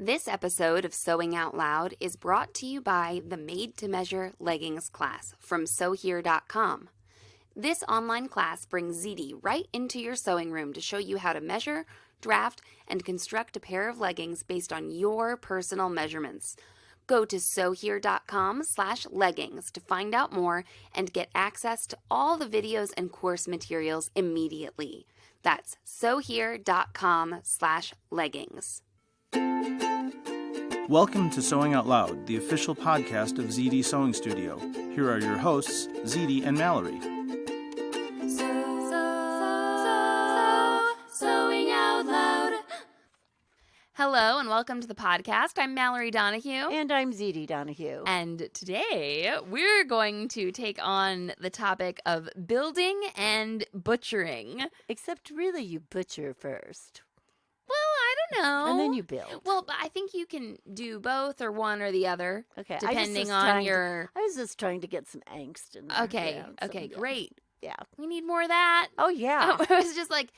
This episode of Sewing Out Loud is brought to you by the Made to Measure Leggings class from SewHere.com. This online class brings ZD right into your sewing room to show you how to measure, draft, and construct a pair of leggings based on your personal measurements. Go to SewHere.com/leggings to find out more and get access to all the videos and course materials immediately. That's SewHere.com/leggings. Welcome to Sewing Out Loud, the official podcast of ZD Sewing Studio. Here are your hosts, ZD and Mallory. Sewing Out Loud. Hello and welcome to the podcast. I'm Mallory Donahue. And I'm ZD Donahue. And today we're going to take on the topic of building and butchering. Except really you butcher first. Well, I don't know. And then you build. Well, but I think you can do both or one or the other. Okay. Depending on your... I was just trying to get some angst in there. Okay. Okay, great. Yeah. We need more of that. Oh, yeah. I was just like,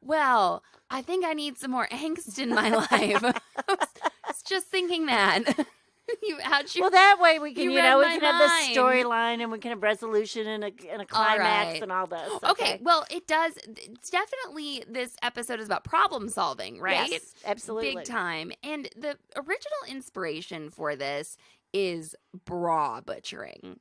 well, I think I need some more angst in my life. I was just thinking that. Well, that way we can, we can have mind. the storyline and we can have resolution and a climax and all this. Okay, well, it does. It's definitely, this episode is about problem solving, right? Yes, absolutely. Big time. And the original inspiration for this is bra butchering.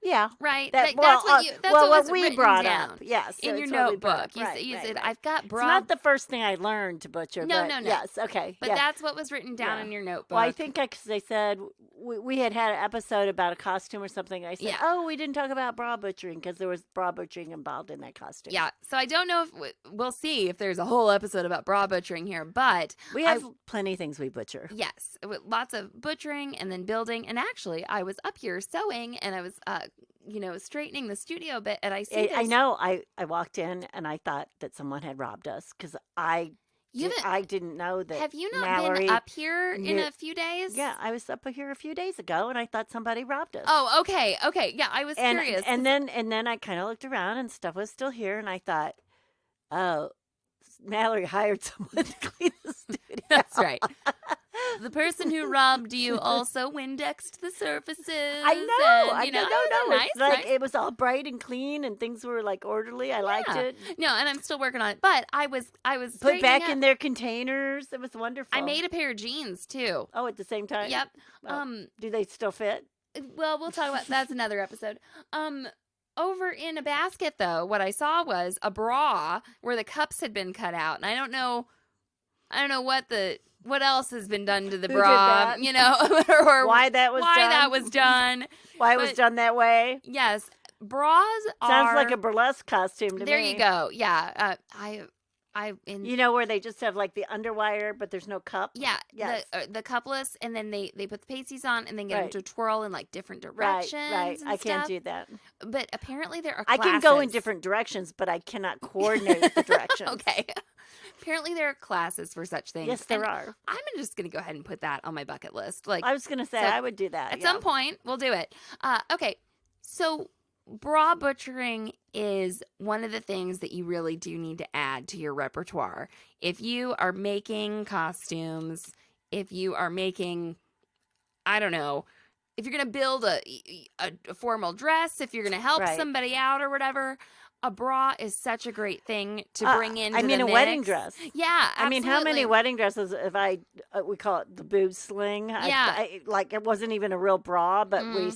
Yeah. Right? That's what we written brought down up. Yes. in your notebook. You Right. said, I've got bra. It's not the first thing I learned to butcher. No. Yes, okay. But that's what was written down in your notebook. Well, I think because they said we had an episode about a costume or something. I said, we didn't talk about bra butchering because there was bra butchering involved in that costume. Yeah. So I don't know if we'll see if there's a whole episode about bra butchering here, but we have plenty of things we butcher. Yes. Lots of butchering and then building. And actually, I was up here sewing and I was, straightening the studio a bit, and I see I know. I walked in and I thought that someone had robbed us because I didn't know that. Have you not Mallory been up here in a few days? Yeah, I was up here a few days ago, and I thought somebody robbed us. Oh, okay. Yeah, I was curious. And then I kind of looked around, and stuff was still here, and I thought, oh, Mallory hired someone to clean the studio. That's right. The person who robbed you also Windexed the surfaces. I know. And, No. Nice, It's like nice. it was all bright and clean, and things were like orderly. I liked it. No, and I'm still working on it. But I was put back in their containers. It was wonderful. I made a pair of jeans too. Oh, at the same time. Yep. Do they still fit? Well, we'll talk about that's another episode. Over in a basket, though, what I saw was a bra where the cups had been cut out, and I don't know what else has been done to the bra, or why that was done. Why it was done that way. Yes, bras sounds like a burlesque costume to me. There you go. Yeah, where they just have like the underwire, but there's no cup. Yeah, yes. the cupless, and then they put the pasties on, and then get them to twirl in like different directions. Right. I can't do that. But apparently there are I classes. can go in different directions, but I cannot coordinate the directions. Okay. Apparently there are classes for such things. Yes, there are. I'm just going to go ahead and put that on my bucket list. Like I was going to say, I would do that. At some point, we'll do it. Okay, so bra butchering is one of the things that you really do need to add to your repertoire. If you are making costumes, if you are making, I don't know, if you're going to build a formal dress, if you're going to help somebody out or whatever, a bra is such a great thing to bring into the mix. a wedding dress. Yeah, absolutely. I mean, how many wedding dresses have we call it the boob sling. Yeah. It wasn't even a real bra, but we,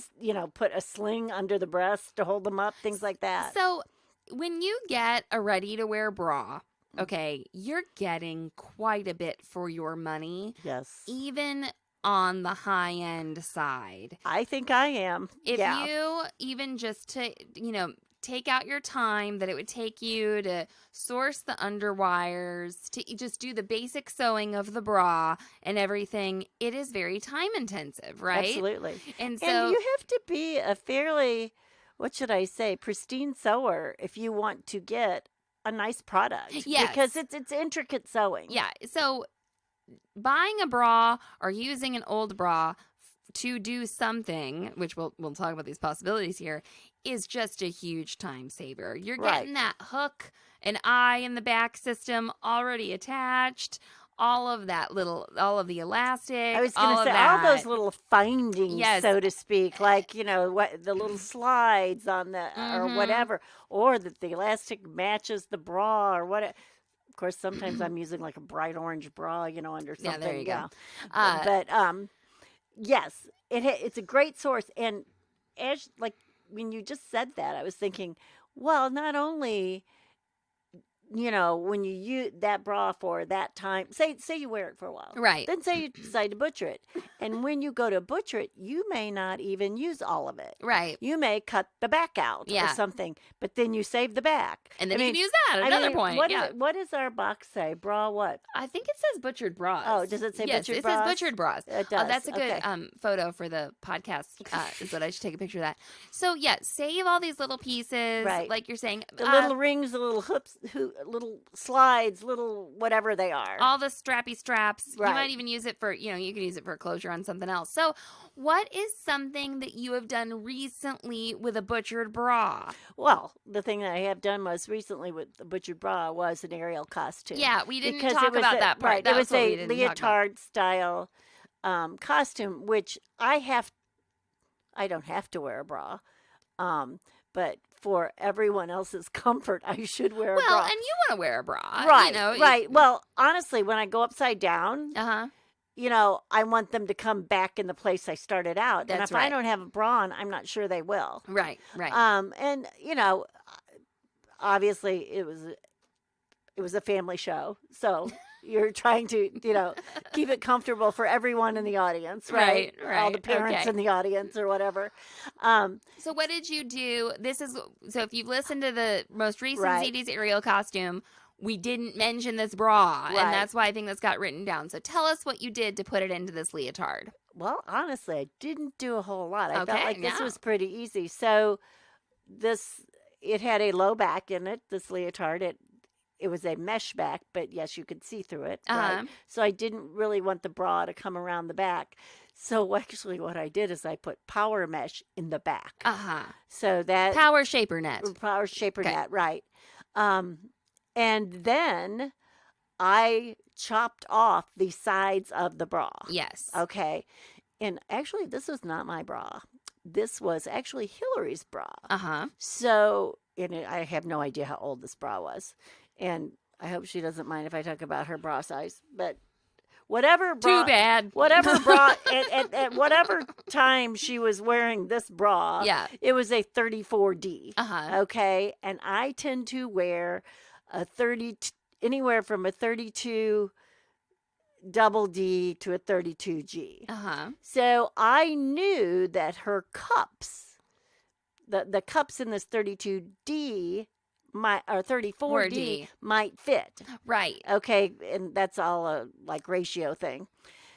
put a sling under the breast to hold them up, things like that. So when you get a ready-to-wear bra, okay, you're getting quite a bit for your money. Yes. Even on the high-end side. I think I am. If you even just to, take out your time that it would take you to source the underwires, to just do the basic sewing of the bra and everything, it is very time intensive, right? Absolutely. And so you have to be a fairly, pristine sewer if you want to get a nice product. Yes. Because it's intricate sewing. Yeah. So buying a bra or using an old bra to do something, which we'll talk about these possibilities here, is just a huge time saver. You're getting that hook and eye in the back system already attached. all of the elastic. I was going to say all those little findings, Yes. so to speak, like, what the little slides on the or whatever, or that the elastic matches the bra or what. Of course, sometimes I'm using like a bright orange bra, under something. Yeah, there you go. But yes, it's a great source. And as like when you just said that, I was thinking, well, not only when you use that bra for that time, say you wear it for a while, Right. then say you decide to butcher it, and when you go to butcher it, you may not even use all of it. Right. You may cut the back out or Yeah. something, but then you save the back, And then you can use that at another point. What does our box say? Bra what? I think it says butchered bras. Oh, does it say yes, butchered it bras? says butchered bras. It does. That's a good Okay. photo for the podcast. Is what I should take a picture of that. So yeah, save all these little pieces, Right. like you're saying. The little rings, the little hoops, little slides, little whatever they are. all the strappy straps. You Right. might even use it for, you can use it for closure on something else. So, what is something that you have done recently with a butchered bra? Well, the thing that I have done most recently with the butchered bra was an Ariel costume. Yeah, we didn't Because talk it was about that part. Right, That it was what we a didn't talk about. leotard style costume, which I don't have to wear a bra, but for everyone else's comfort, I should wear a Well, bra. and you want to wear a bra, Right, you know? right. Well, honestly, when I go upside down, Uh huh. I want them to come back in the place I started out. And That's if I right. don't have a bra on, I'm not sure they will. Right. Right. And obviously it was a family show, so you're trying to keep it comfortable for everyone in the audience, right? Right, All the right, parents okay. in the audience or whatever. So what did you do? So if you've listened to the most recent Right. ZD's Ariel costume, we didn't mention this bra, Right. and that's why I think this got written down. So tell us what you did to put it into this leotard. Well, honestly, I didn't do a whole lot. I felt Okay, like this yeah. was pretty easy. So it had a low back in it. This leotard, it was a mesh back, but yes, you could see through it. Uh-huh. Right? So I didn't really want the bra to come around the back. So actually, what I did is I put power mesh in the back. Uh huh. So that Power shaper net. power shaper Okay. net, right? And then I chopped off the sides of the bra. Yes. Okay. And actually, this was not my bra. This was actually Hillary's bra. Uh huh. So, I have no idea how old this bra was. And I hope she doesn't mind if I talk about her bra size. But whatever bra. Too bad. Whatever bra, at whatever time she was wearing this bra, Yeah. it was a 34D. Uh huh. Okay. And I tend to wear a 30, anywhere from a 32 double D to a 32G. Uh huh. So I knew that her cups, the cups in this 32D, or 34D 4D. might fit. Right. Okay. And that's all a ratio thing.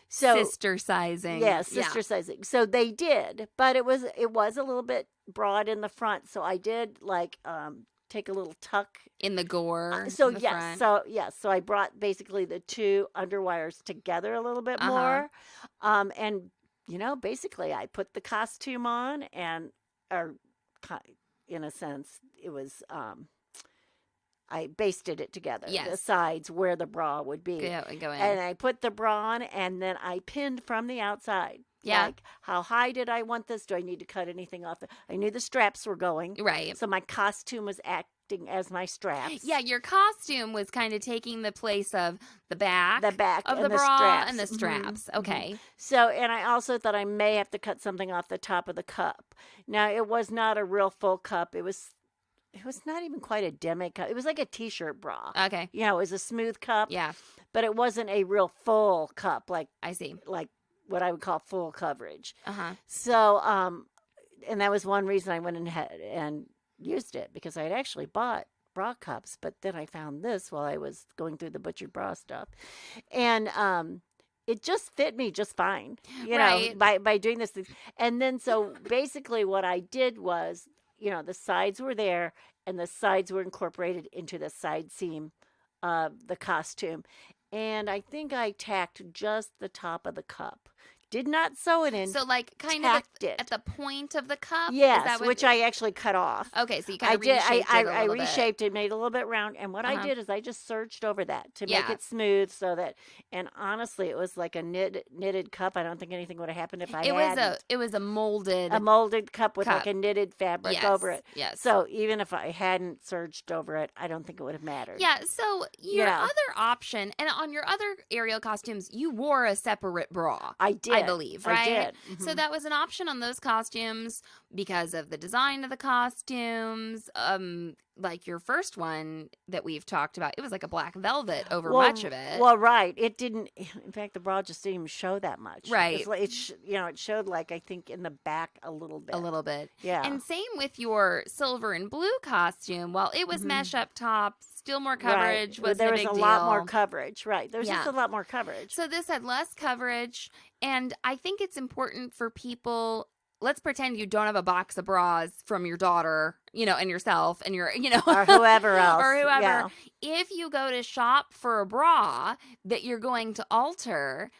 So Sister sizing. yeah, sister sizing. So they did, but it was a little bit broad in the front. So I did take a little tuck. In the gore. So in the yes, front. so I brought basically the two underwires together a little bit Uh-huh. more, and basically I put the costume on in a sense it was I basted it together. Yes. The sides where the bra would be. Go in. And I put the bra on, and then I pinned from the outside. Yeah. Like, how high did I want this? Do I need to cut anything off? I knew the straps were going. Right. So my costume was acting as my straps. Yeah, your costume was kind of taking the place of the back, The back of and the the bra straps. and the Mhm, straps. mhm. Okay. So, and I also thought I may have to cut something off the top of the cup. Now, it was not a real full cup. It was not even quite a demi cup. It was like a t-shirt bra. Okay. It was a smooth cup, Yeah, but it wasn't a real full cup like I see. what I would call full coverage. Uh-huh. So, and that was one reason I went ahead and used it, because I had actually bought bra cups, but then I found this while I was going through the butchered bra stuff. And it just fit me just fine, Right. by doing this. And then so basically what I did was, the sides were there and the sides were incorporated into the side seam of the costume. And I think I tacked just the top of the cup. did not sew it in. So like kind of tacked it. at the point of the cup? Is Yes, that what which I actually cut off. Okay, so you kind I of did. reshaped it a I little bit. reshaped it, made it a little bit round, and what I Uh-huh. did is I just serged over that to make Yeah. it smooth, so that. And honestly, it was like a knitted cup. I don't think anything would have happened if I hadn't. It was a molded A molded cup with cup. like a knitted fabric Yes, over it. yes. So even if I hadn't serged over it, I don't think it would have mattered. Yeah, so your Yeah. other option, and on your other Ariel costumes, you wore a separate bra. I did. I believe, right? I did. So Mhm. that was an option on those costumes because of the design of the costumes. Like your first one that we've talked about, it was like a black velvet over much of it. Well, right. It didn't. In fact, the bra just didn't even show that much. Right. It's like, it showed like I think in the back a little bit. a little bit. Yeah. And same with your silver and blue costume. While it was Mhm. mesh up top, still more Right. coverage. Well, Wasn't there a was big a lot more deal. coverage. Right. There's just Yeah. a lot more coverage. So this had less coverage, and I think it's important for people. Let's pretend you don't have a box of bras from your daughter, and yourself, and your, Or whoever else. or whoever. Yeah. If you go to shop for a bra that you're going to alter,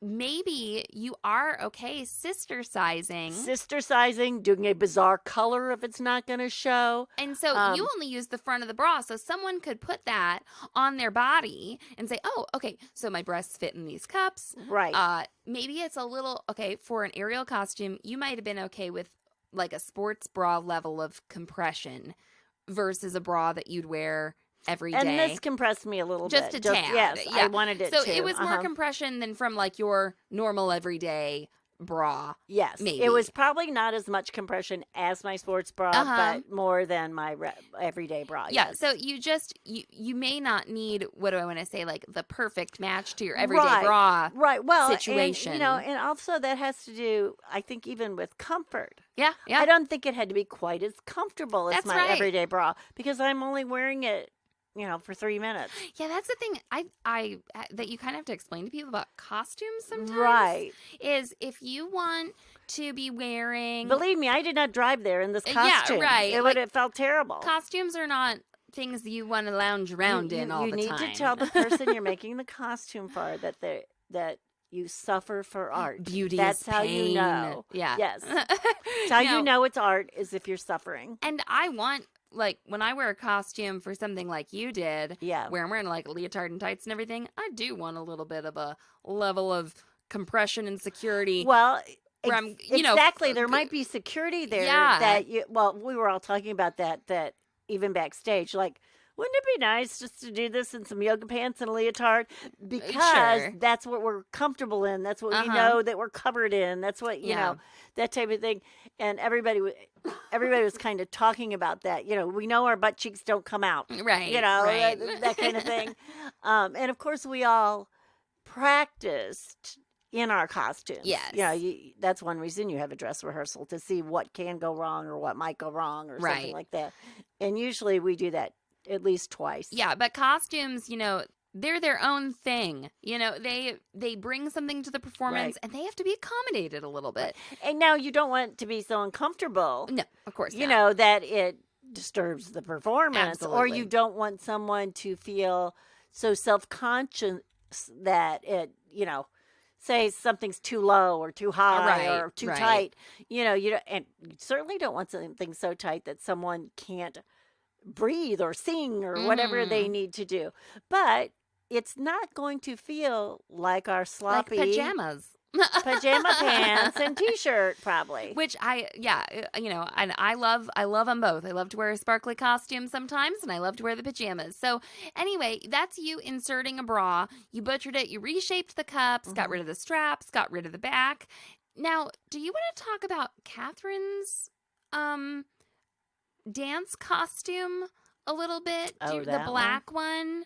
maybe you are okay sister sizing. Sister sizing, doing a bizarre color if it's not going to show. And so you only use the front of the bra. So someone could put that on their body and say, oh, okay, so my breasts fit in these cups. Right. Maybe it's a little, okay, for an Ariel costume, you might have been okay with like a sports bra level of compression versus a bra that you'd wear every day. And this compressed me a little Just bit. a tad. Yes, Yeah. I wanted it So to. it was more Uh-huh. compression than from like your normal everyday bra. Yes, maybe. it was probably not as much compression as my sports bra, Uh-huh. but more than my everyday bra. Yeah, yes. so you may not need, what do I want to say, like the perfect match to your everyday Right. bra. Right. Well, situation. and also that has to do, I think, even with comfort. Yeah, yeah. I don't think it had to be quite as comfortable as That's my right. everyday bra because I'm only wearing it, for 3 minutes. Yeah, that's the thing I that you kind of have to explain to people about costumes sometimes. Right. Is if you want to be wearing Believe me, I did not drive there in this Yeah, costume. right. It would have felt terrible. costumes are not things that you want to lounge around in all you the need time. to tell the person you're making the costume for that you suffer for art. Beauty That's is how pain. you know. Yeah. Yes. It's how No. you know it's art is if you're suffering. And I want, like, when I wear a costume for something like you did, Yeah. where I'm wearing like a leotard and tights and everything, I do want a little bit of a level of compression and security. Well, where I'm, exactly. There might be security there Yeah. that we were all talking about that even backstage. Like, wouldn't it be nice just to do this in some yoga pants and a leotard? Because Sure. that's what we're comfortable in. That's what we Uh-huh. know that we're covered in. That's what, Yeah. that type of thing. And everybody was kind of talking about that. We know our butt cheeks don't come out. Right. That, right. that kind of thing. And of course, we all practiced in our costumes. Yes. That's one reason you have a dress rehearsal, to see what can go wrong or what might go wrong or Right. something like that. And usually we do that at least twice. Yeah, but costumes, they're their own thing. They bring something to the performance, Right. and they have to be accommodated a little bit. And now you don't want it to be so uncomfortable, No, of course not. that it disturbs the performance, or Absolutely. you don't want someone to feel so self-conscious that it, say something's too low or too high Right, or too right. tight. You don't, and you certainly don't want something so tight that someone can't breathe or sing or whatever they need to do. But it's not going to feel like our sloppy Like pajamas. pajama pants and t-shirt, probably. Which and I love them both. I love to wear a sparkly costume sometimes, and I love to wear the pajamas. So anyway, that's you inserting a bra. You butchered it. You reshaped the cups, got rid of the straps, got rid of the back. Now, do you want to talk about Catherine's dance costume a little bit? Oh, the that black one?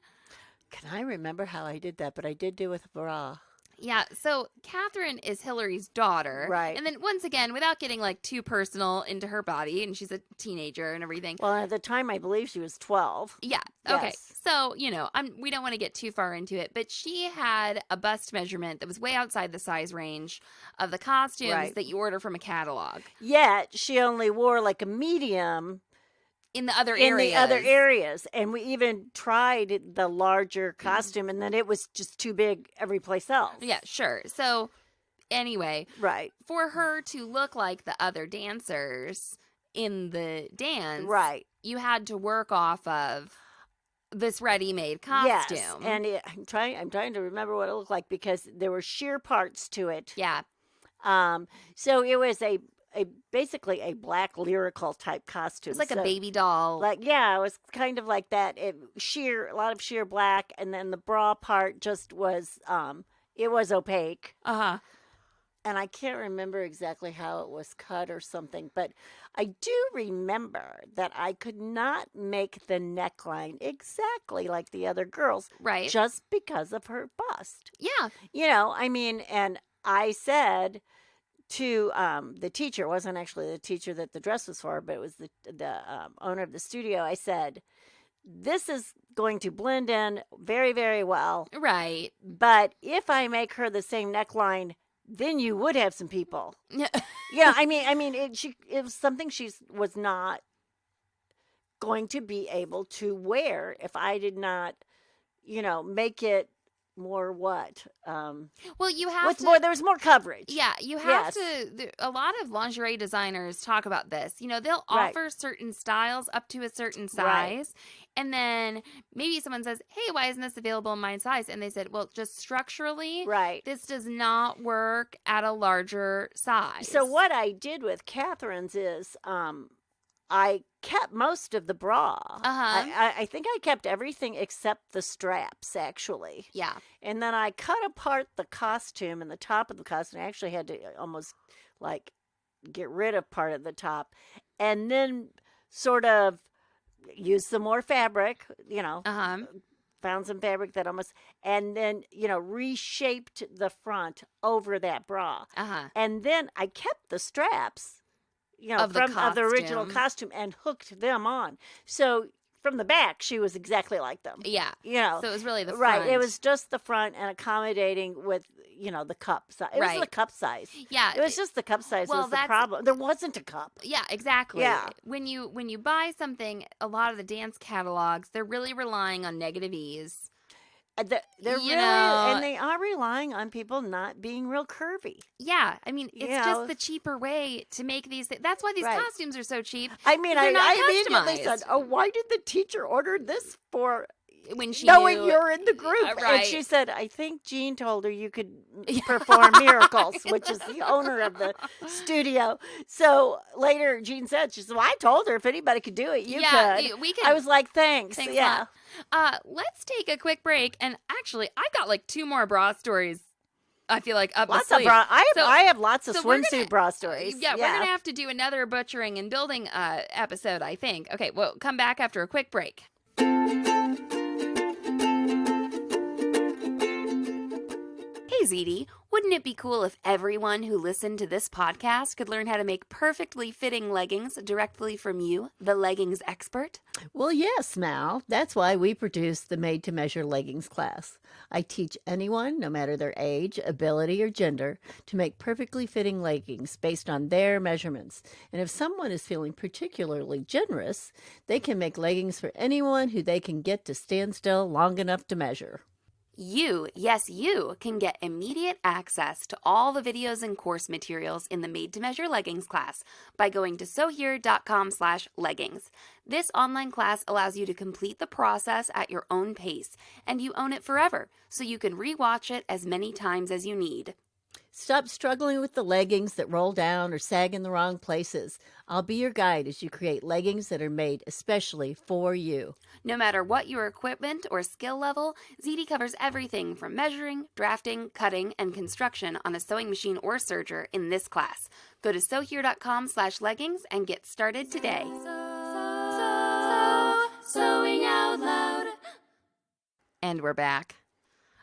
Can I remember how I did that? But I did do with a bra. Yeah, so Catherine is Hillary's daughter. Right. And then once again, without getting like too personal into her body, and she's a teenager and everything. Well, at the time, I believe she was 12. Yeah. Okay. Yes. So, we don't want to get too far into it, but she had a bust measurement that was way outside the size range of the costumes Right. that you order from a catalog. Yet, she only wore like a medium In the other in areas. the other areas. And we even tried the larger costume, and then it was just too big every place else. Yeah, sure. So Anyway, Right. for her to look like the other dancers in the dance, Right. you had to work off of this ready-made Yes. costume. And I'm trying to remember what it looked like because there were sheer parts to it. yeah. So it was a basically a black lyrical type costume. It's like So, a baby doll. Like, yeah, it was kind of like that. A lot of sheer black, and then the bra part just was it was opaque. Uh-huh. And I can't remember exactly how it was cut or something, but I do remember that I could not make the neckline exactly like the other girls Right. just because of her bust. Yeah. I mean, and I said to the teacher, it wasn't actually the teacher that the dress was for, but it was the owner of the studio. I said, this is going to blend in very, very well. Right. But if I make her the same neckline, then you would have some people. Yeah. I mean, it was something she was not going to be able to wear if I did not, make it more what? Well, you have to. There was more coverage. Yeah, you have Yes. to. A lot of lingerie designers talk about this. They'll Right. offer certain styles up to a certain Right. size. And then maybe someone says, hey, why isn't this available in my size? And they said, well, just structurally, Right. this does not work at a larger size. So what I did with Catherine's is I kept most of the bra. Uh-huh. I think I kept everything except the straps, actually. Yeah. And then I cut apart the costume and the top of the costume. I actually had to almost like get rid of part of the top and then sort of use some more fabric, Uh-huh. found some fabric that almost, and then, reshaped the front over that bra. Uh-huh. And then I kept the straps, Of the of the original costume. costume and hooked them on. So from the back, she was exactly like them. Yeah. So So it was really the right. front. It was just the front and accommodating with, the cup size. It was Right. the cup size. Yeah. It was just the cup size Well, was the that's- problem. There wasn't a cup. Yeah, exactly. Yeah. When you buy something, a lot of the dance catalogs, they're really relying on negative ease. They're You really, know- and they are relying on people not being real curvy. Yeah, I mean, it's You know. just the cheaper way to make these. That's why these Right. costumes are so cheap. I mean, They're not I immediately customized. said, "Oh, why did the teacher order this for?" When she Knowing knew, you're in the group. And right. she said, I think Jean told her you could perform miracles, which is the owner of the studio. So later Jean said, she said, well, I told her if anybody could do it, you could. we can. I was like, thanks. Thanks a Yeah. lot. Let's take a quick break, and actually, I've got like 2 more bra stories. I feel like up Lots my of sleeve. bra. I So- have lots of so we're swimsuit gonna- bra stories. Yeah, we're gonna have to do another butchering and building episode, I think. Okay, well, come back after a quick break. Hey, ZD, wouldn't it be cool if everyone who listened to this podcast could learn how to make perfectly fitting leggings directly from you, the leggings expert? Well, yes, Mal. That's why we produce the Made to Measure Leggings class. I teach anyone, no matter their age, ability, or gender, to make perfectly fitting leggings based on their measurements. And if someone is feeling particularly generous, they can make leggings for anyone who they can get to stand still long enough to measure. You, yes, you can get immediate access to all the videos and course materials in the Made to Measure Leggings class by going to sewhere.com/leggings. This online class allows you to complete the process at your own pace, and you own it forever, so you can rewatch it as many times as you need. Stop struggling with the leggings that roll down or sag in the wrong places. I'll be your guide as you create leggings that are made especially for you. No matter what your equipment or skill level, ZD covers everything from measuring, drafting, cutting, and construction on a sewing machine or serger in this class. Go to sewhere.com/leggings and get started today. Sewing out loud. And we're back.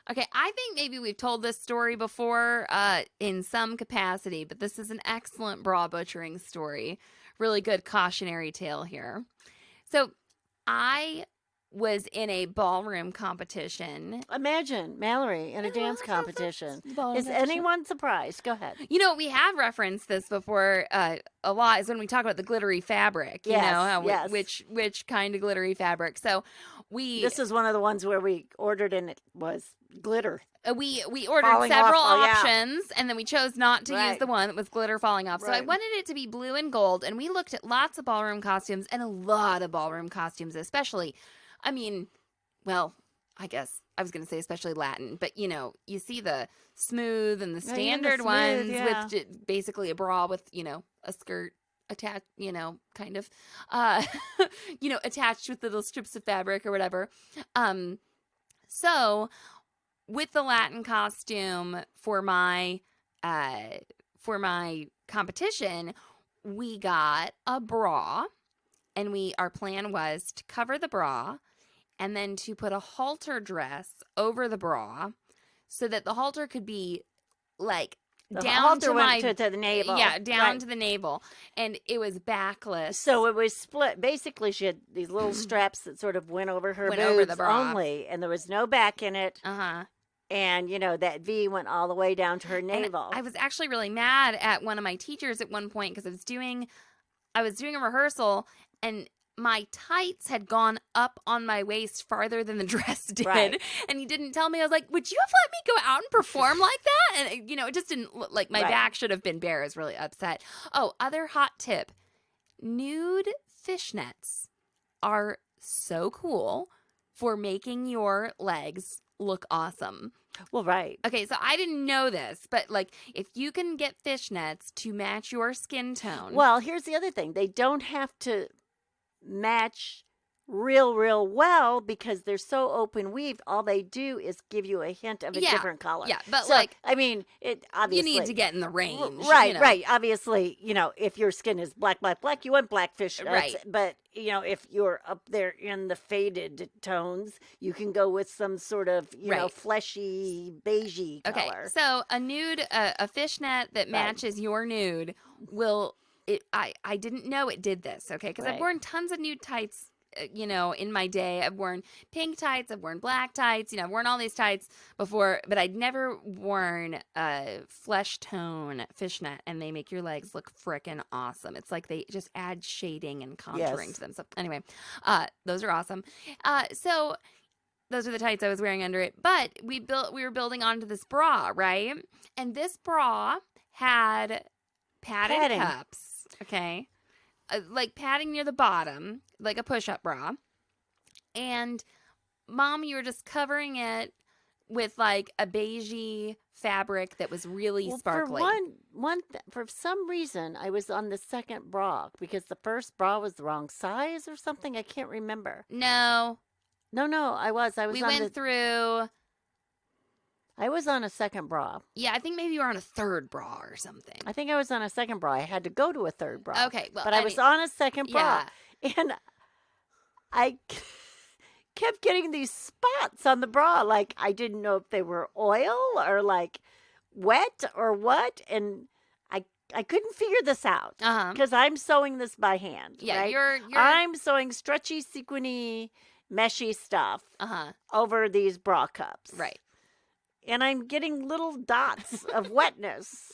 Okay, I think maybe we've told this story before in some capacity, but this is an excellent bra butchering story. Really good cautionary tale here. So I was in a ballroom competition. Imagine Mallory in a dance competition. Is anyone surprised? Go ahead. We have referenced this before a lot is when we talk about the glittery fabric, Yes, how yes. which kind of glittery fabric. So This is one of the ones where we ordered and it was glitter. We ordered Falling off, several oh, yeah. options, and then we chose not to use Right. the one that was glitter falling off. So I Right. wanted it to be blue and gold, and we looked at lots of ballroom costumes, and a lot of ballroom costumes, especially. I mean, well, I guess I was going to say especially Latin, but you see the smooth and the Yeah, even the standard smooth, ones yeah. with basically a bra with a skirt attached, kind of, attached with little strips of fabric or whatever. So with the Latin costume for my competition, we got a bra, and our plan was to cover the bra and then to put a halter dress over the bra so that the halter could be like The down halter to went my to the navel. Yeah, down Right. to the navel, and it was backless. So it was split. Basically, she had these little straps that sort of went over her Went boobs over the bra. only, and there was no back in it. uh-huh. And that V went all the way down to her And navel. I was actually really mad at one of my teachers at one point because I was doing a rehearsal, and my tights had gone up on my waist farther than the dress did. Right. And he didn't tell me. I was like, would you have let me go out and perform like that? And, it just didn't look like my Right. back should have been bare. I was really upset. Oh, other hot tip. Nude fishnets are so cool for making your legs look awesome. Well, right. Okay, so I didn't know this, but if you can get fishnets to match your skin tone. Well, here's the other thing. They don't have to match real well because they're so open weaved. All they do is give you a hint of a Yeah, different color. yeah, but, So, I mean, it you obviously need to get in the range. Right, right. Obviously, If your skin is black, you want black fish. Right. But if you're up there in the faded tones, you can go with some sort of Right. fleshy beigey Okay, color. so a nude, a fishnet that matches your nude will. I didn't know it did this. Okay, because I've Right. worn tons of nude tights. In my day, I've worn pink tights, I've worn black tights, I've worn all these tights before, but I'd never worn a flesh tone fishnet, and they make your legs look frickin' awesome. It's like they just add shading and contouring Yes. to them. So anyway, those are awesome. So those are the tights I was wearing under it, but we were building onto this bra, right? And this bra had padded Padding. cups, okay? Like padding near the bottom, like a push-up bra. And Mom, you were just covering it with like a beigey fabric that was really sparkly. For some reason, I was on the second bra because the first bra was the wrong size or something. I can't remember. No, No, I was. we went through. I was on a second bra. Yeah, I think maybe you were on a third bra or something. I think I was on a second bra. I had to go to a third bra. Okay, well, but I was on a second bra, yeah. and I kept getting these spots on the bra. Like I didn't know if they were oil or like wet or what, and I couldn't figure this out Uh-huh. because I'm sewing this by hand. Yeah, right? you're I'm sewing stretchy, sequiny, meshy stuff uh-huh. over these bra cups. Right. And I'm getting little dots of wetness.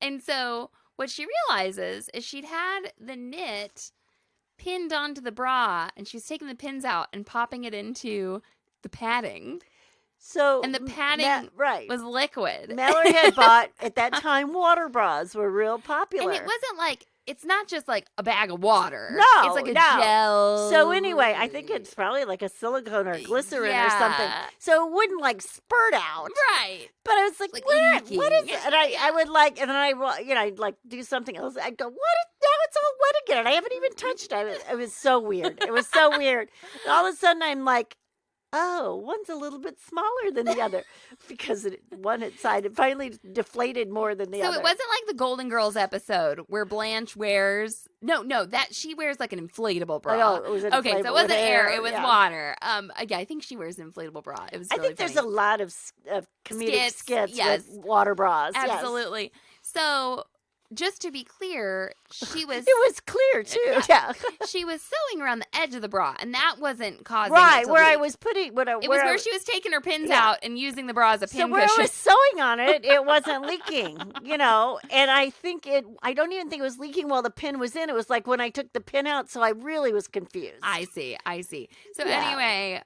And so what she realizes is she'd had the knit pinned onto the bra, and she was taking the pins out and popping it into the padding. So And the padding right. was liquid. Mallory had bought at that time water bras were real popular. And it wasn't like, it's not just like a bag of water. No, it's like a no. gel. So anyway, I think it's probably like a silicone or glycerin or something. Yeah. So it wouldn't like spurt out. Right. But I was like, Like what is leaking. it? And I would like, and then I'd like do something else. I'd go, what is, now it's all wet again. And I haven't even touched it. It was so weird. It was so weird. And all of a sudden I'm like, oh, one's a little bit smaller than the other because one side it finally deflated more than the So other. it wasn't like the Golden Girls episode where Blanche wears that she wears like an inflatable bra. Oh, it was an Okay, so inflatable it wasn't with air, it was yeah. water. Yeah, I think she wears an inflatable bra. It was I really think there's funny. a lot of comedic skits yes. with water bras. yes. Absolutely. So just to be clear, she was It was clear too. Yeah. she was sewing around the edge of the bra, and that wasn't causing Right, it to where I leak. was putting It was where she was taking her pins Yeah. out and using the bra as a so pin where I cushion. was sewing on it, it wasn't leaking, and I think I don't even think it was leaking while the pin was in. It was like when I took the pin out, so I really was confused. I see. So Yeah. anyway,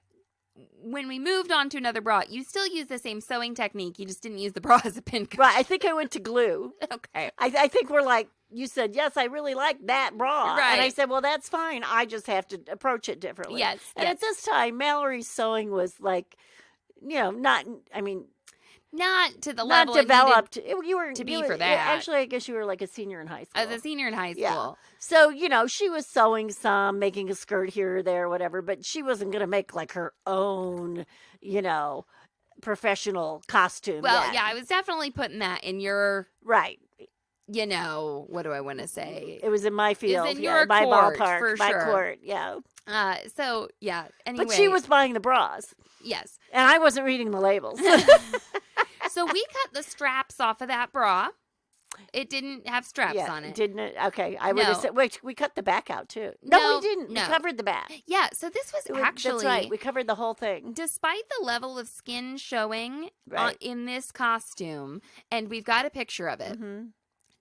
when we moved on to another bra, you still use the same sewing technique. You just didn't use the bra as a pin cup. Right. I think I went to glue. Okay. I think we're like, you said, yes, I really like that bra. Right. And I said, well, that's fine. I just have to approach it differently. Yes. And at this time, Mallory's sewing was like, not to the not level it needed developed. You were to be you were- for that. Actually, I guess you were like a senior in high school. as a senior in high Yeah. school. So, she was sewing some, making a skirt here or there, whatever, but she wasn't going to make like her own, professional costume. Well, yet. yeah, I was definitely putting that in your, Right. what do I want to say? It was in my field. in yeah, your my court, ballpark. for my sure. court, yeah. So, yeah, anyway. But she was buying the bras, Yes. and I wasn't reading the labels. So we cut the straps off of that bra. It didn't have straps on it. Didn't it? Okay, I would have No. said. Wait, we cut the back out too. No, No, we didn't. no. We covered the back. Yeah, so this was actually, That's right. We covered the whole thing. despite the level of skin showing Right. in this costume, and we've got a picture of it, Mm-hmm.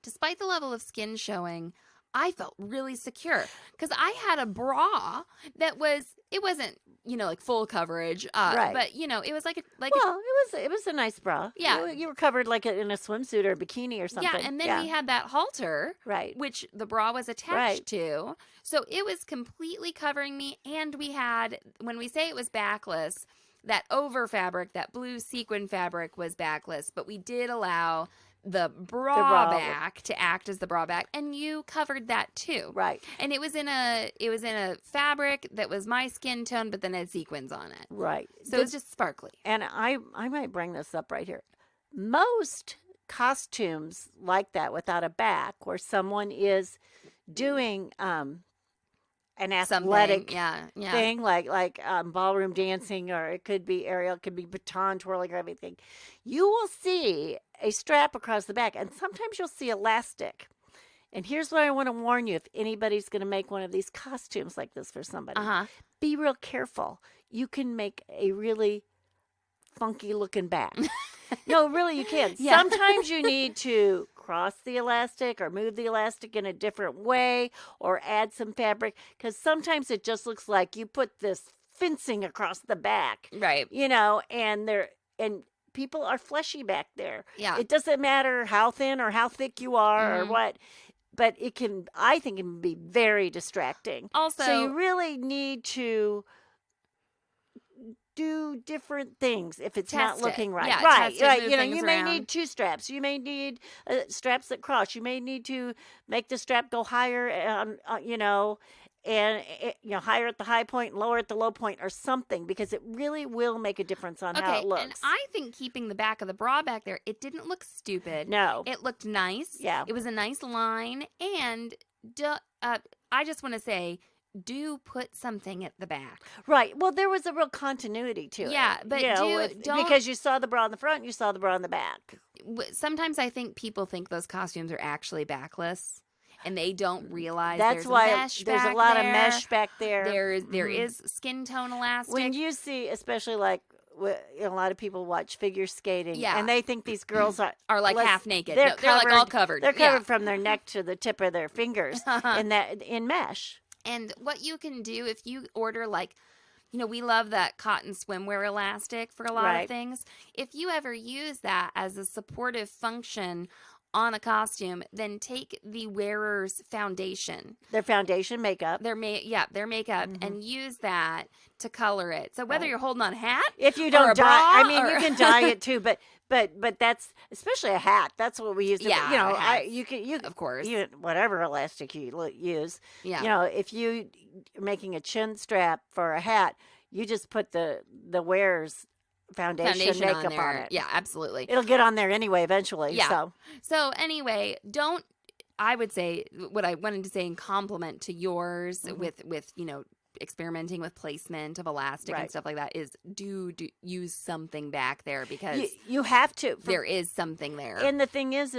despite the level of skin showing, I felt really secure because I had a bra that it wasn't, like full coverage, Right. but it was like Well, it was a nice bra. Yeah. You were covered like in a swimsuit or a bikini or something. yeah, and then we had that halter, right. which the bra was attached Right. to. So it was completely covering me. And we had, when we say it was backless, that over fabric, that blue sequin fabric was backless, but we did allow the bra back to act as the bra back, and you covered that too. Right. And it was in a fabric that was my skin tone, but then had sequins on it. Right. So it was just sparkly. And I might bring this up right here. Most costumes like that without a back, where someone is doing an athletic Something. Yeah. thing like ballroom dancing, or it could be aerial, it could be baton twirling or everything, you will see a strap across the back, and sometimes you'll see elastic. And here's what I want to warn you: if anybody's going to make one of these costumes like this for somebody, be real careful. You can make a really funky looking back. No, really, you can. Yeah. Sometimes you need to cross the elastic or move the elastic in a different way or add some fabric, because sometimes it just looks like you put this fencing across the back, Right. and people are fleshy back there. Yeah. It doesn't matter how thin or how thick you are or Mhm. what, but I think it can be very distracting. Also, So you really need to do different things if it's not Test it. looking right. Yeah, right, test it, right. move You things may around. need two straps. You may need straps that cross. You may need to make the strap go higher, and higher at the high point and lower at the low point or something, because it really will make a difference on how it looks. and I think keeping the back of the bra back there, it didn't look stupid. No. It looked nice. Yeah. It was a nice line. And I just want to say, do put something at the back. Right. Well, there was a real continuity to it. Yeah, but don't- because you saw the bra on the front, you saw the bra on the back. Sometimes I think people think those costumes are actually backless, and they don't realize That's there's why mesh there's a back lot of there. mesh back there. There Mhm. is skin tone elastic. When you see, especially like a lot of people watch figure skating, Yeah. and they think these girls are like less- half naked. They're, No, they're like all covered. They're Yeah. covered from their neck to the tip of their fingers, in mesh. And what you can do if you order, like, we love that cotton swimwear elastic for a lot Right. of things. If you ever use that as a supportive function on a costume, then take the wearer's foundation, Their foundation, makeup. their makeup, and use that to color it. So whether Right. you're holding on a hat, If you or don't a dye, bra, I mean, or- you can dye it too, but that's especially a hat. That's what we use. Yeah, hats, you of course. whatever elastic you use. Yeah. If you are making a chin strap for a hat, you just put the wearer's foundation makeup on there. on it. Yeah, absolutely. It'll get on there anyway eventually. Yeah. So So anyway, I would say what I wanted to say in compliment to yours Mhm. with experimenting with placement of elastic and Right. stuff like that is do use something back there, because you have to. there is something there. And the thing is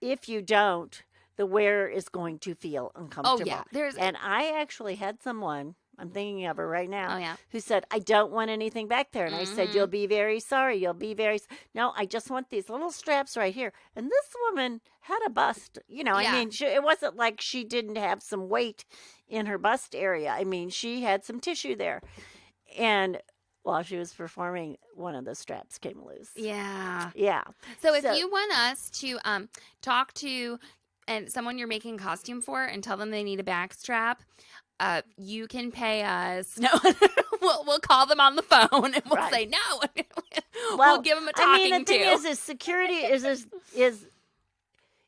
if you don't, the wearer is going to feel uncomfortable. Oh yeah, there's And I actually had someone, I'm thinking of her right now, oh yeah. who said, I don't want anything back there. And I said, Mhm. you'll be very sorry. You'll be very, no, I just want these little straps right here. And this woman had a bust, Yeah. I mean, it wasn't like she didn't have some weight in her bust area. I mean, she had some tissue there. And while she was performing, one of the straps came loose. Yeah. Yeah. So if you want us to talk to someone you're making a costume for and tell them they need a back strap, you can pay us. No, we'll call them on the phone and we'll say no. We'll give them a talking the thing is security is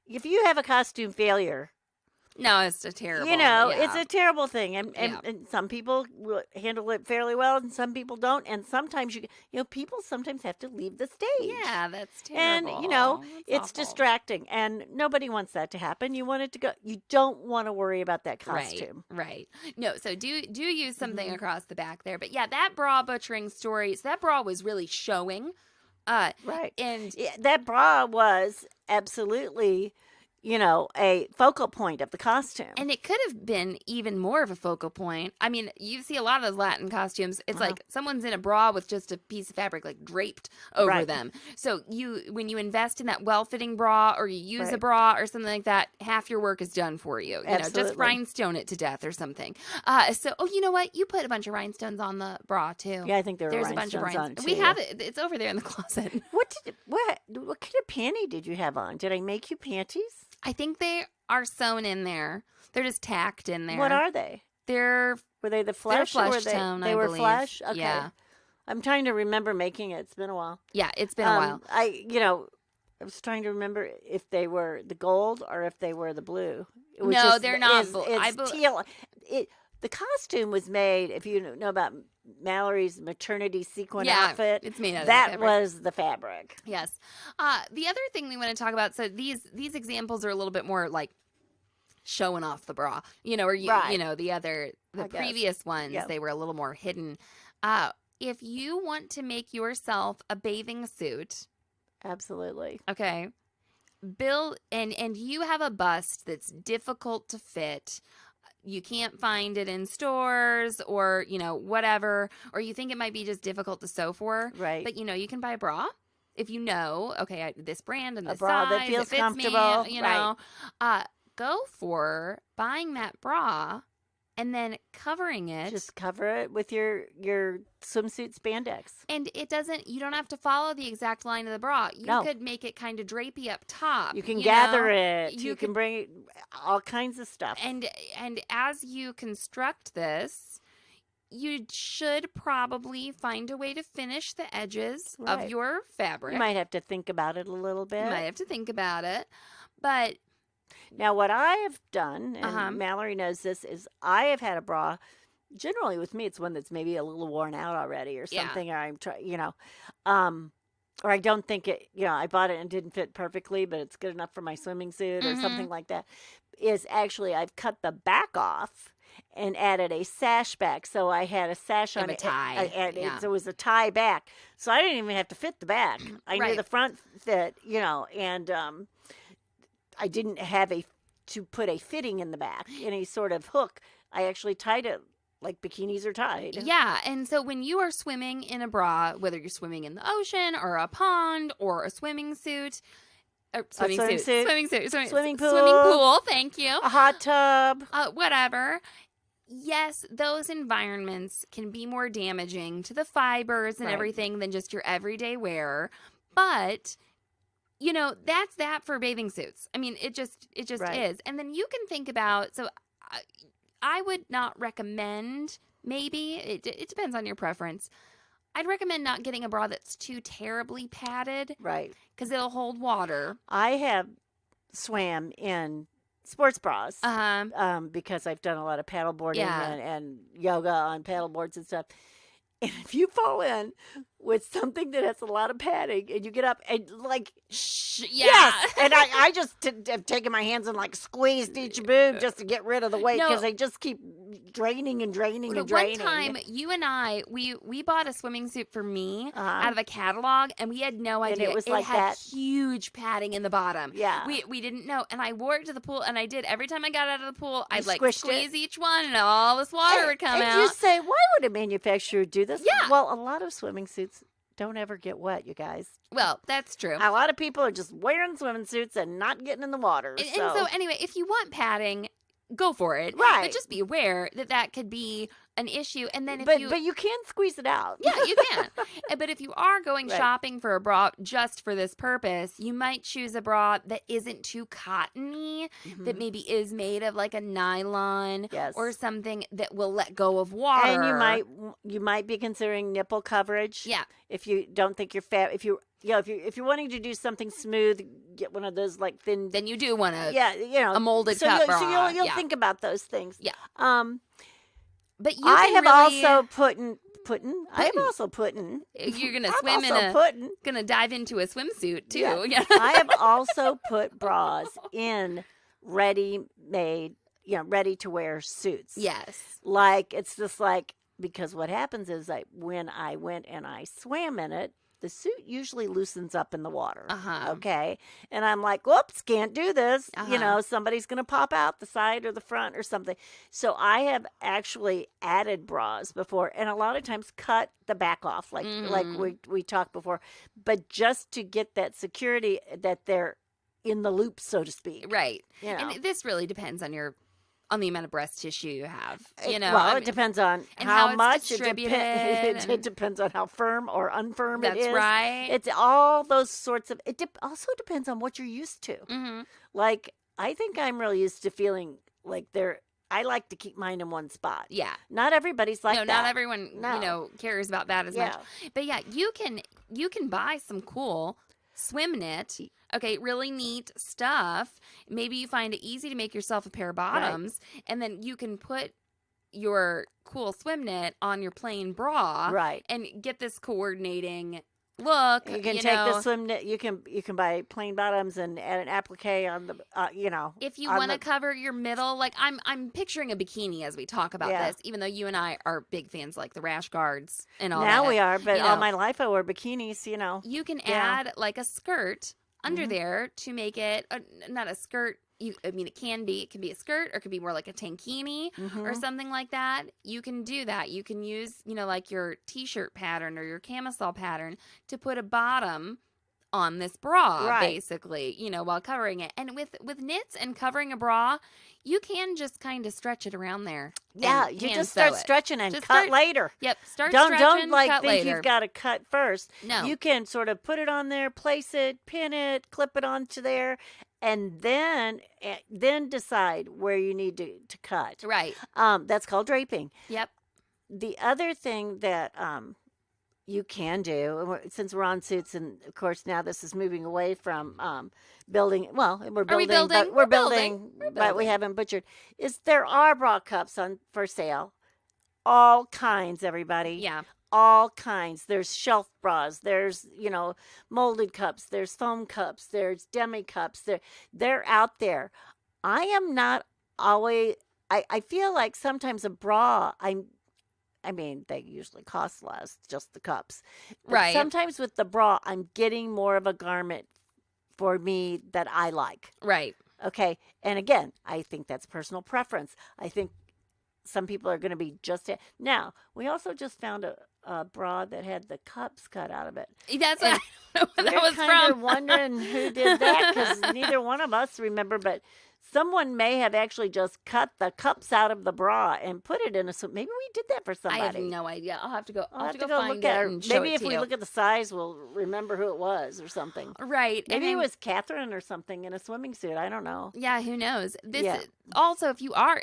if you have a costume failure. No, it's a terrible. It's a terrible thing, and some people will handle it fairly well, and some people don't, and sometimes people sometimes have to leave the stage. Yeah, that's terrible. And it's awful. Distracting, and nobody wants that to happen. You want it to go. You don't want to worry about that costume, right? No, so do use something across the back there, but yeah, that bra butchering story. So that bra was really showing, right? And that bra was absolutely. A focal point of the costume. And it could have been even more of a focal point. I mean, you see a lot of those Latin costumes. It's like someone's in a bra with just a piece of fabric like draped over them. So when you invest in that well-fitting bra or you use a bra or something like that, half your work is done for you. Just rhinestone it to death or something. You know what? You put a bunch of rhinestones on the bra too. Yeah, I think there's a bunch of rhinestones on too. We have it. It's over there in the closet. What kind of panty did you have on? Did I make you panties? I think they are sewn in there. They're just tacked in there. What are they? Were they the flesh? They're flesh tone, they were believe. Flesh? Okay. Yeah. I'm trying to remember making it. It's been a while. Yeah, it's been a while. I was trying to remember if they were the gold or if they were the blue. No, they're not blue. It's teal. The costume was made, if you know about Mallory's maternity sequin outfit. It's made out of that was the fabric. Yes. The other thing we want to talk about, so these examples are a little bit more like showing off the bra, the previous ones, they were a little more hidden. If you want to make yourself a bathing suit. Absolutely. Okay. Build, and you have a bust that's difficult to fit. You can't find it in stores or, whatever, or you think it might be just difficult to sew for. Right. But, you can buy a bra if this brand and this bra size, that feels it fits comfortable. Me, go for buying that bra and then covering it. Just cover it with your swimsuit spandex. And you don't have to follow the exact line of the bra. You could make it kind of drapey up top. You can gather it. You can bring it, all kinds of stuff. And as you construct this, you should probably find a way to finish the edges of your fabric. You might have to think about it a little bit. But now, what I have done, and Mallory knows this, is I have had a bra. Generally, with me, it's one that's maybe a little worn out already, or something. Or I'm trying, or I don't think it. I bought it and it didn't fit perfectly, but it's good enough for my swimming suit or something like that. Is actually I've cut the back off and added a sash back, so I had a sash on a tie. It was a tie back, so I didn't even have to fit the back. I knew the front fit, and. I didn't have to put a fitting in the back, any sort of hook. I actually tied it like bikinis are tied. Yeah, and so when you are swimming in a bra, whether you're swimming in the ocean or a pond or a swimming suit, swimming pool, thank you, a hot tub, whatever. Yes, those environments can be more damaging to the fibers and everything than just your everyday wear, but that's that for bathing suits. I mean, it just is. And then you can think about, so I would not recommend, maybe, it depends on your preference. I'd recommend not getting a bra that's too terribly padded. Right. Because it'll hold water. I have swam in sports bras because I've done a lot of paddle boarding and yoga on paddle boards and stuff. And if you fall in with something that has a lot of padding and you get up and yes, and I just have taken my hands and squeezed each boob just to get rid of the weight because they just keep draining and draining and draining. One time, you and I, we bought a swimming suit for me out of a catalog, and we had no idea. And it was had huge padding in the bottom. Yeah. We didn't know. And I wore it to the pool, and I did. Every time I got out of the pool, I'd squeeze each one, and all this water would come out. And you say, why would a manufacturer do this? Yeah. Well, a lot of swimming suits don't ever get wet, you guys. Well, that's true. A lot of people are just wearing swimming suits and not getting in the water. And so anyway, if you want padding, go for it. Right. But just be aware that that could be an issue. And then if but you... but you can squeeze it out. Yeah, you can. But if you are going Right. shopping for a bra just for this purpose, you might choose a bra that isn't too cottony, that Mhm. maybe is made of like a nylon Yes. or something that will let go of water. And you might be considering nipple coverage. Yeah. If you don't think you're fat, if you're wanting to do something smooth, get one of those like thin. Then you do want to... Yeah, a molded so cup you'll, So bra, you'll yeah. think about those things. Yeah. But you I can have really... also I have Putin. also putting. You're going to I'm swim in also a... putting. Going to dive into a swimsuit, too. Yeah. Yeah. I have also put bras in ready-made, ready-to-wear suits. Yes. Like, it's just like, because what happens is when I went and I swam in it, the suit usually loosens up in the water. Uh-huh. Okay. And I'm like, whoops, can't do this. Uh-huh. Somebody's going to pop out the side or the front or something. So I have actually added bras before, and a lot of times cut the back off, like we talked before, but just to get that security that they're in the loop, so to speak. Right. You know. And this really depends on the amount of breast tissue you have. It depends on and how it's much. distributed. It depends on how firm or unfirm it That's is. right. It's all those sorts of. It also depends on what you're used to. Mm-hmm. Like, I think I'm really used to feeling like I like to keep mine in one spot. Yeah. Not everybody's like No, that. not everyone, No. cares about that as much. But yeah, you can buy some cool swim knit. Okay, really neat stuff. Maybe you find it easy to make yourself a pair of bottoms, and then you can put your cool swim knit on your plain bra, Right. and get this coordinating look. You can take the swim knit. You can buy plain bottoms and add an applique on the. If you on want to the- cover your middle, like I'm picturing a bikini as we talk about Yeah. this, even though you and I are big fans like the rash guards and all Now that. we are, but you all know. my life I wore bikinis. You can Yeah. add like a skirt under Mhm. there to make it not a skirt. It can be a skirt, or it could be more like a tankini or Mhm. something like that. You can do that. You can use, like your t-shirt pattern or your camisole pattern to put a bottom on this bra, Right. basically, while covering it. And with knits and covering a bra, you can just kind of stretch it around there. Yeah, and you hand just sew start it. stretching and Just cut start- later. Yep, start Don't stretching, like cut think later. you've got to cut first. No. You can sort of put it on there, place it, pin it, clip it onto there, and then decide where you need to cut. Right. That's called draping. Yep. The other thing that you can do, and since we're on suits, and of course now this is moving away from building. Well, we're Are we building, but building? we're We're building. building, We're but we building. haven't butchered. There are bra cups for sale, all kinds. Everybody, Yeah. all kinds. There's shelf bras. There's molded cups. There's foam cups. There's demi cups. They're out there. I am not always. I feel like sometimes a bra. I mean, they usually cost less, just the cups. But Right. sometimes with the bra, I'm getting more of a garment for me that I like. Right. Okay. And again, I think that's personal preference. I think some people are going to be just. Now, we also just found a bra that had the cups cut out of it. That's And what that We're was kind from. of wondering who did that because neither one of us remember, but someone may have actually just cut the cups out of the bra and put it in a. Maybe we did that for I somebody. have no idea. I'll have to go. I'll have to go go find look it at and show maybe it if to we you. look at the size, we'll remember who it was or something. Right. Maybe and it then- was Catherine or something in a swimming suit. I don't know. Yeah, who knows? This Yeah. also, if you are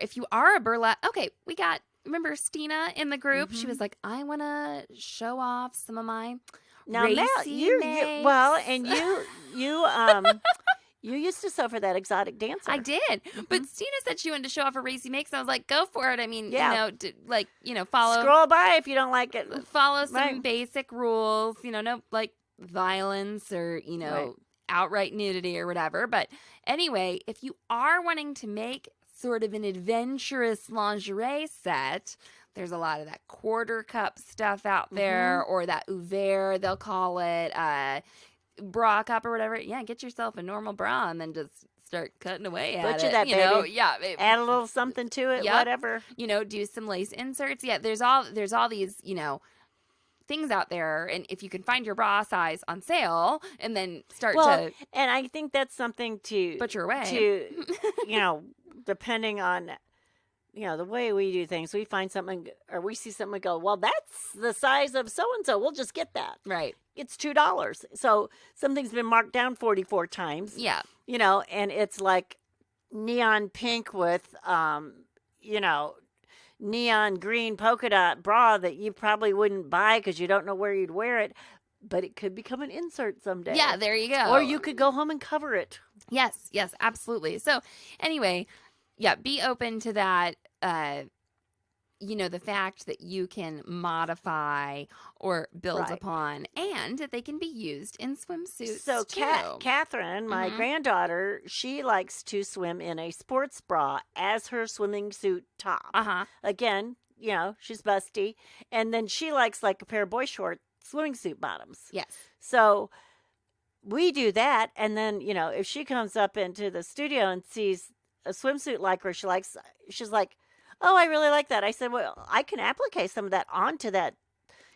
a burlesque. Okay, we got. Remember Stina in the group? She Mhm. was like, I want to show off some of my Now, racy Mel, you well, makes. and you used to sew for that exotic dancer. I did, but Stina said she wanted to show off her racy makes, and I was like, "Go for it!" I mean, Yeah. follow Scroll by if you don't like it. follow some Right. basic rules. No like violence or Right. outright nudity or whatever. But anyway, if you are wanting to make sort of an adventurous lingerie set, there's a lot of that quarter cup stuff out there, or that ouvert, they'll call it, bra cup or whatever. Yeah, get yourself a normal bra and then just start cutting away at Butcher it. that, baby. Yeah. Add a little something to it, Yep. whatever. Do some lace inserts. Yeah, there's all these, things out there, and if you can find your bra size on sale and then start Well, to and I think that's something to butcher away. to depending on, the way we do things, we find something or we see something and go, well, that's the size of so-and-so. We'll just get that. Right. It's $2. So something's been marked down 44 times, Yeah. And it's like neon pink with, neon green polka dot bra that you probably wouldn't buy because you don't know where you'd wear it, but it could become an insert someday. Yeah, there you go. Or you could go home and cover it. Yes, absolutely. So anyway, yeah, be open to that. The fact that you can modify or build Right. upon, and that they can be used in swimsuits. So too. Catherine, my granddaughter, she likes to swim in a sports bra as her swimming suit top. Again, she's busty. And then she likes like a pair of boy short swimming suit bottoms. Yes. So we do that. And then, if she comes up into the studio and sees a swimsuit like her, she's like, oh, I really like that. I said, well, I can applicate some of that onto that,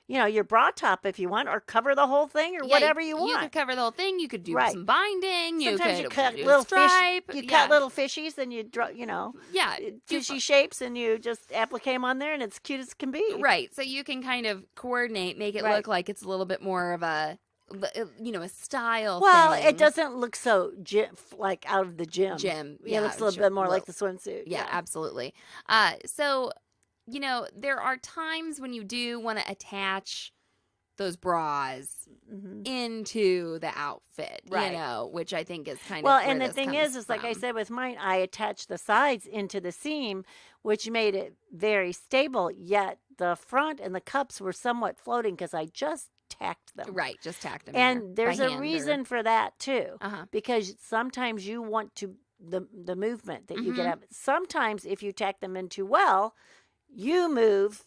your bra top if you want, or cover the whole thing, or whatever you want. You could cover the whole thing. You could do Right. some binding. Sometimes you you could cut do little stripe. fish. You cut little fishies, and you draw, Yeah. fishy shapes, and you just applicate them on there, and it's cute as can be. Right. So you can kind of coordinate, make it Right. look like it's a little bit more of a style Well, thing. it doesn't look so like out of the gym. Yeah, it looks a little sure. bit more like the swimsuit. Yeah, absolutely. So, there are times when you do want to attach those bras into the outfit, Right. which I think is kind Well, of where and the this thing comes is like I from. said with mine, I attached the sides into the seam, which made it very stable, yet the front and the cups were somewhat floating because I just tacked them. Right, just tack them in And there by there's a hand or- reason for that too. Uh-huh. Because sometimes you want to the movement that you get Mhm. up. Sometimes if you tack them in too well, you move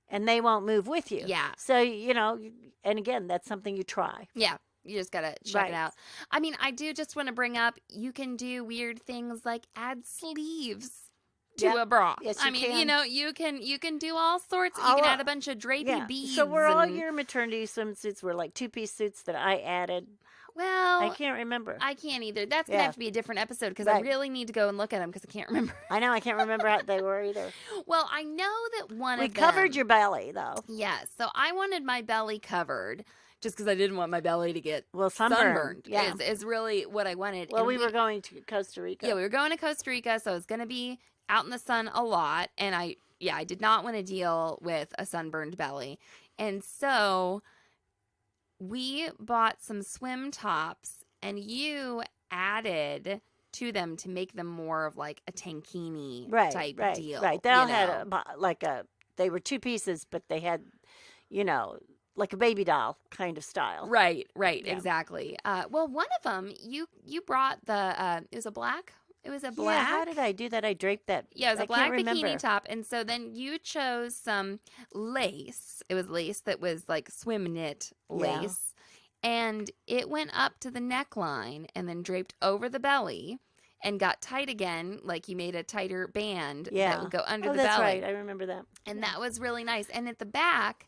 and they won't move with you. Yeah. So, and again, that's something you try. Yeah, you just gotta check Right. it out. I mean, I do just want to bring up, you can do weird things like add sleeves to Yep. a bra. Yes, I you mean, can. you can do all sorts. You All can of- add a bunch of drapey beads. So were all and- your maternity swimsuits were like two-piece suits that I added? Well, I can't remember. I can't either. That's gonna Yeah. have to be a different episode because I Right. really need to go and look at them because I can't remember. I know I can't remember how they were either. Well, I know that one We of them covered your belly though. Yes, so I wanted my belly covered just because I didn't want my belly to get Well, sunburned. Yeah. Is really what I wanted. Well, And we were going to Costa Rica. Yeah, we were going to Costa Rica, so I was going to be out in the sun a lot, and I did not want to deal with a sunburned belly. And so we bought some swim tops, and you added to them to make them more of like a tankini type deal. Right. They all you had know? they were two pieces, but they had, like a baby doll kind of style. Right, Yeah. exactly. Well, one of them, you brought it was a black. It was a black. Yeah, how did I do that? I draped that. Yeah, it was a I black can't remember. bikini top. And so then you chose some lace. It was lace that was like swim knit Yeah. lace. And it went up to the neckline and then draped over the belly and got tight again. Like you made a tighter band Yeah. that would go under Oh, the that's belly. right. I remember that. And that was really nice. And at the back,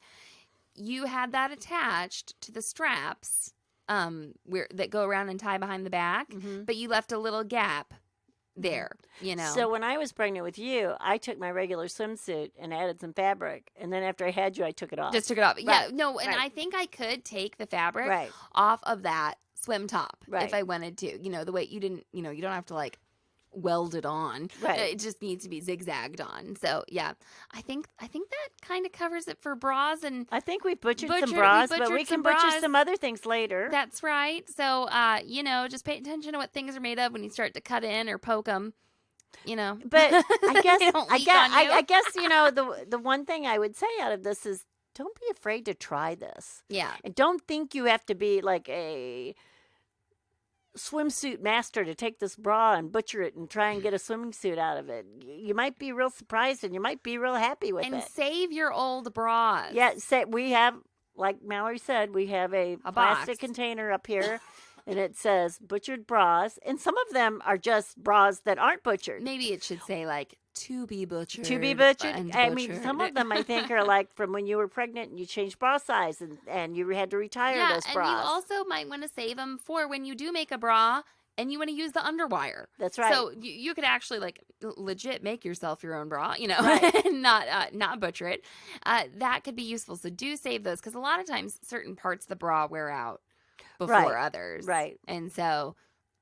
you had that attached to the straps that go around and tie behind the back. Mhm. But you left a little gap there, So when I was pregnant with you, I took my regular swimsuit and added some fabric, and then after I had you, I took it off. Just took it off. Yeah, Right, no, and right. I think I could take the fabric Right. off of that swim top if Right. I wanted to. The way you didn't, you don't have to like weld it on. Right. It just needs to be zigzagged on. So yeah, I think that kind of covers it for bras, and I think we butchered we some bras, but butchered we can some butcher bras. some other things later. that's right. So just pay attention to what things are made of when you start to cut in or poke them. But I guess They don't I leak guess on you. I guess the one thing I would say out of this is don't be afraid to try this. Yeah. And don't think you have to be like a swimsuit master to take this bra and butcher it and try and get a swimming suit out of it. You might be real surprised and you might be real happy with And it. save your old bras. Yeah, we have, like Mallory said, we have a plastic box. container up here, and it says butchered bras, and some of them are just bras that aren't butchered. Maybe it should say like to be butchered. To be butchered. and I mean, butchered. some of them I think are like from when you were pregnant and you changed bra size and you had to retire Yeah, those and bras. you also might want to save them for when you do make a bra and you want to use the underwire. That's right. So you could actually like legit make yourself your own bra, you know, Right. and not butcher it. That could be useful. So do save those, because a lot of times certain parts of the bra wear out before Right. others. Right. And so,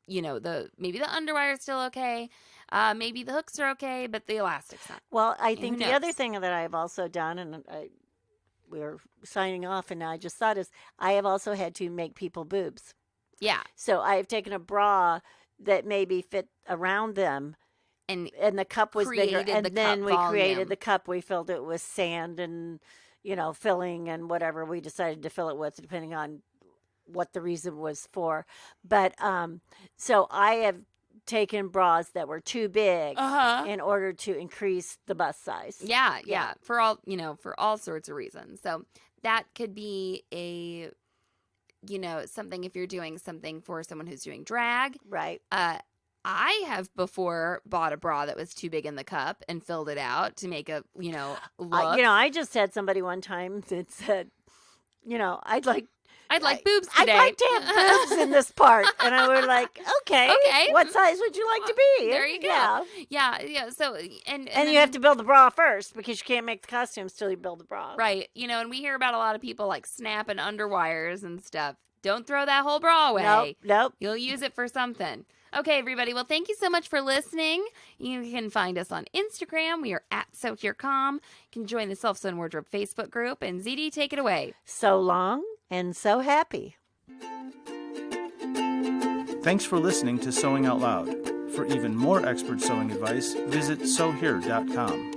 you know, maybe the underwire is still okay. Maybe the hooks are okay, but the elastic's not. Well, I Who think the other knows? thing that I've also done, and we're signing off, and I just thought is I have also had to make people boobs. Yeah. So I have taken a bra that maybe fit around them, And and the cup was bigger, created and the then cup we created volume. the cup. We filled it with sand and, filling and whatever we decided to fill it with, depending on what the reason was for. But so I have taken bras that were too big uh-huh. in order to increase the bust size. Yeah. Yeah. For all sorts of reasons. So that could be something if you're doing something for someone who's doing drag. Right. I have before bought a bra that was too big in the cup and filled it out to make a, look. I just had somebody one time that said, I'd like boobs today. I'd like to have boobs in this part. And I were like, okay. Okay. What size would you like to be? There you go. Yeah. So, and And you have to build the bra first, because you can't make the costumes till you build the bra. right. And we hear about a lot of people like snapping underwires and stuff. Don't throw that whole bra away. Nope. You'll use it for something. Okay, everybody. Well, thank you so much for listening. You can find us on Instagram. We are at SewHereCom. You can join the Self Sewn Wardrobe Facebook group. And ZD, take it away. So long and so happy. Thanks for listening to Sewing Out Loud. For even more expert sewing advice, visit sewhere.com.